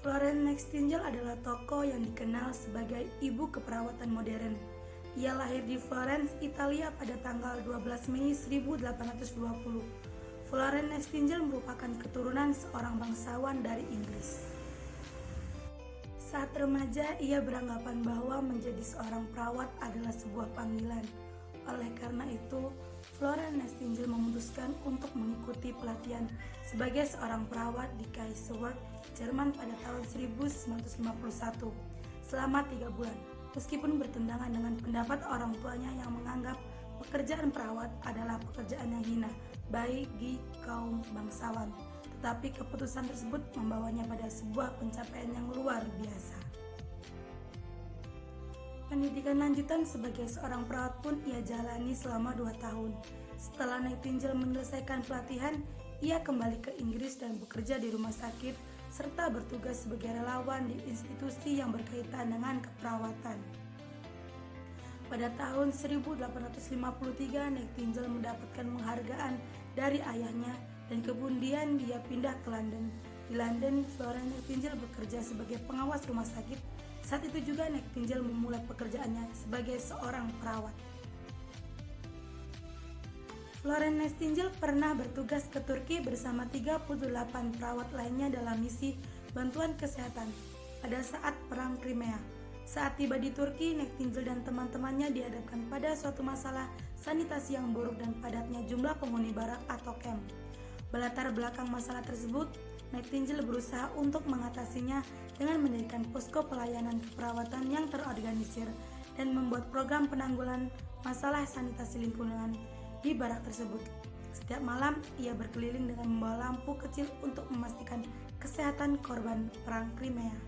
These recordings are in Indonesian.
Florence Nightingale adalah tokoh yang dikenal sebagai ibu keperawatan modern. Ia lahir di Florence, Italia pada tanggal 12 Mei 1820. Florence Nightingale merupakan keturunan seorang bangsawan dari Inggris. Saat remaja, ia beranggapan bahwa menjadi seorang perawat adalah sebuah panggilan. Oleh karena itu, Florence Nightingale memutuskan untuk mengikuti pelatihan sebagai seorang perawat di Kaiserswerth, Jerman pada tahun 1951 selama 3 bulan. Meskipun bertentangan dengan pendapat orang tuanya yang menganggap pekerjaan perawat adalah pekerjaan yang hina bagi kaum bangsawan, tetapi keputusan tersebut membawanya pada sebuah pencapaian yang luar biasa. Pendidikan lanjutan sebagai seorang perawat pun ia jalani selama 2 tahun. Setelah Nightingale menyelesaikan pelatihan, ia kembali ke Inggris dan bekerja di rumah sakit serta bertugas sebagai relawan di institusi yang berkaitan dengan keperawatan. Pada tahun 1853, Nightingale mendapatkan penghargaan dari ayahnya dan kemudian dia pindah ke London. Di London, Florence Nightingale bekerja sebagai pengawas rumah sakit. Saat itu juga Nightingale memulai pekerjaannya sebagai seorang perawat. Florence Nightingale pernah bertugas ke Turki bersama 38 perawat lainnya dalam misi bantuan kesehatan pada saat Perang Crimea. Saat tiba di Turki, Nightingale dan teman-temannya dihadapkan pada suatu masalah sanitasi yang buruk dan padatnya jumlah penghuni barak atau camp. Berlatar belakang masalah tersebut, Nightingale berusaha untuk mengatasinya dengan mendirikan posko pelayanan keperawatan yang terorganisir dan membuat program penanggulangan masalah sanitasi lingkungan di barak tersebut. Setiap malam, ia berkeliling dengan membawa lampu kecil untuk memastikan kesehatan korban Perang Crimea.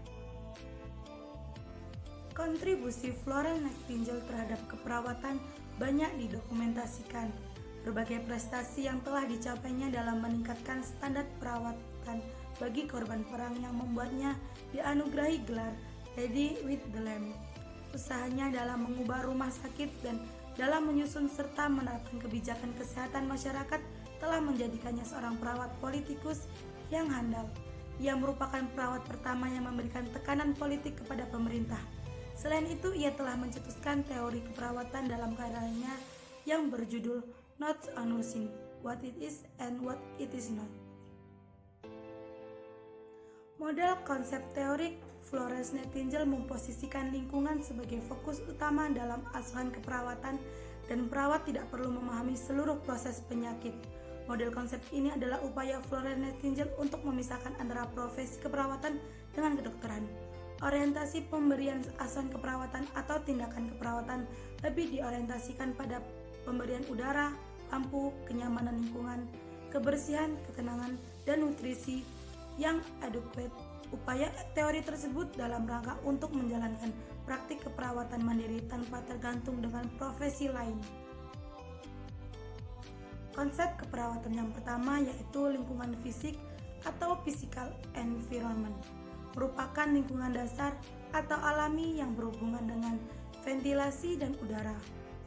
Kontribusi Florence Nightingale terhadap keperawatan banyak didokumentasikan. Berbagai prestasi yang telah dicapainya dalam meningkatkan standar perawatan bagi korban perang yang membuatnya dianugerahi gelar Lady with the Lamb. Usahanya dalam mengubah rumah sakit dan dalam menyusun serta menerapkan kebijakan kesehatan masyarakat telah menjadikannya seorang perawat politikus yang handal. Ia merupakan perawat pertama yang memberikan tekanan politik kepada pemerintah. Selain itu, ia telah mencetuskan teori keperawatan dalam karyanya yang berjudul Notes on Nursing, What It Is and What It Is Not. Model konsep teorik Florence Nightingale memposisikan lingkungan sebagai fokus utama dalam asuhan keperawatan dan perawat tidak perlu memahami seluruh proses penyakit. Model konsep ini adalah upaya Florence Nightingale untuk memisahkan antara profesi keperawatan dengan kedokteran. Orientasi pemberian asuhan keperawatan atau tindakan keperawatan lebih diorientasikan pada pemberian udara, lampu, kenyamanan lingkungan, kebersihan, ketenangan, dan nutrisi yang adequate. Upaya teori tersebut dalam rangka untuk menjalankan praktik keperawatan mandiri tanpa tergantung dengan profesi lain. Konsep keperawatan yang pertama yaitu lingkungan fisik atau physical environment, merupakan lingkungan dasar atau alami yang berhubungan dengan ventilasi dan udara.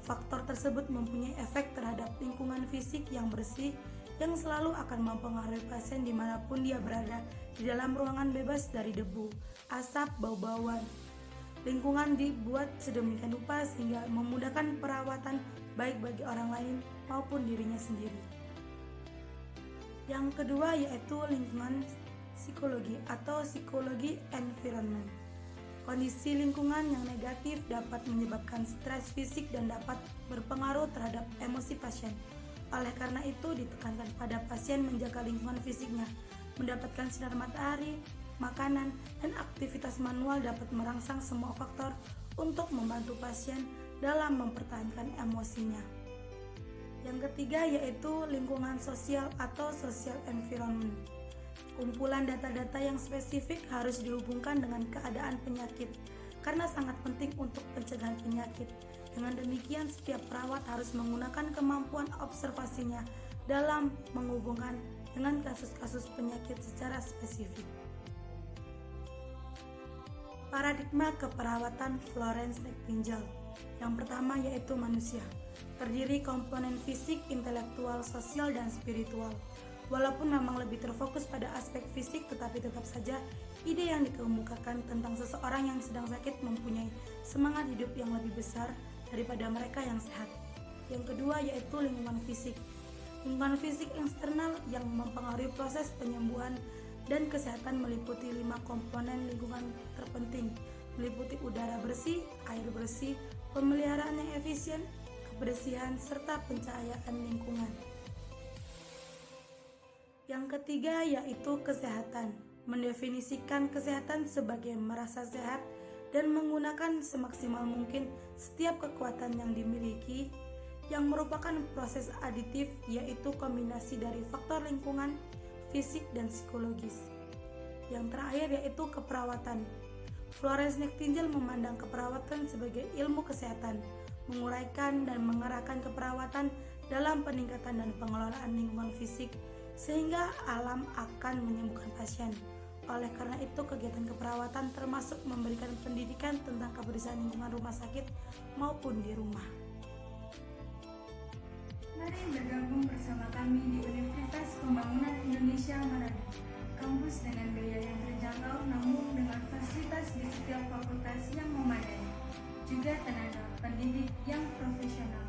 Faktor tersebut mempunyai efek terhadap lingkungan fisik yang bersih yang selalu akan mempengaruhi pasien dimanapun dia berada di dalam ruangan bebas dari debu, asap, bau-bauan. Lingkungan dibuat sedemikian rupa sehingga memudahkan perawatan baik bagi orang lain maupun dirinya sendiri. Yang kedua yaitu lingkungan psikologi atau psikologi environment. Kondisi lingkungan yang negatif dapat menyebabkan stres fisik dan dapat berpengaruh terhadap emosi pasien. Oleh karena itu, ditekankan pada pasien menjaga lingkungan fisiknya, mendapatkan sinar matahari, makanan, dan aktivitas manual dapat merangsang semua faktor untuk membantu pasien dalam mempertahankan emosinya. Yang ketiga yaitu lingkungan sosial atau social environment. Kumpulan data-data yang spesifik harus dihubungkan dengan keadaan penyakit karena sangat penting untuk pencegahan penyakit. Dengan demikian, setiap perawat harus menggunakan kemampuan observasinya dalam menghubungkan dengan kasus-kasus penyakit secara spesifik. Paradigma keperawatan Florence Nightingale. Yang pertama yaitu manusia, terdiri komponen fisik, intelektual, sosial, dan spiritual. Walaupun memang lebih terfokus pada aspek fisik, tetapi tetap saja ide yang dikemukakan tentang seseorang yang sedang sakit mempunyai semangat hidup yang lebih besar daripada mereka yang sehat. Yang kedua yaitu lingkungan fisik. Lingkungan fisik eksternal yang mempengaruhi proses penyembuhan dan kesehatan meliputi 5 komponen lingkungan terpenting, meliputi udara bersih, air bersih, pemeliharaan yang efisien, kebersihan, serta pencahayaan lingkungan. Yang ketiga yaitu kesehatan. Mendefinisikan kesehatan sebagai merasa sehat dan menggunakan semaksimal mungkin setiap kekuatan yang dimiliki, yang merupakan proses aditif yaitu kombinasi dari faktor lingkungan, fisik, dan psikologis. Yang terakhir yaitu keperawatan. Florence Nightingale memandang keperawatan sebagai ilmu kesehatan, menguraikan dan mengarahkan keperawatan dalam peningkatan dan pengelolaan lingkungan fisik sehingga alam akan menyembuhkan pasien. Oleh karena itu, kegiatan keperawatan termasuk memberikan pendidikan tentang kebersihan lingkungan rumah sakit maupun di rumah. Mari bergabung bersama kami di Universitas Pembangunan Indonesia Manado, kampus dengan biaya yang terjangkau namun dengan fasilitas di setiap fakultas yang memadai, juga tenaga pendidik yang profesional.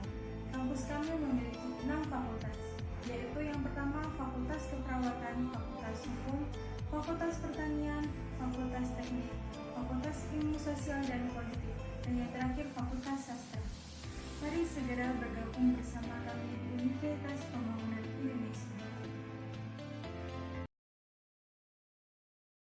Kampus kami memiliki 6 fakultas, yaitu yang pertama Fakultas Keperawatan, Fakultas Hukum, Fakultas Pertanian, Fakultas Teknik, Fakultas Ilmu Sosial dan Politik, dan yang terakhir Fakultas Sastra. Mari segera bergabung bersama kami di Universitas Pembangunan Indonesia.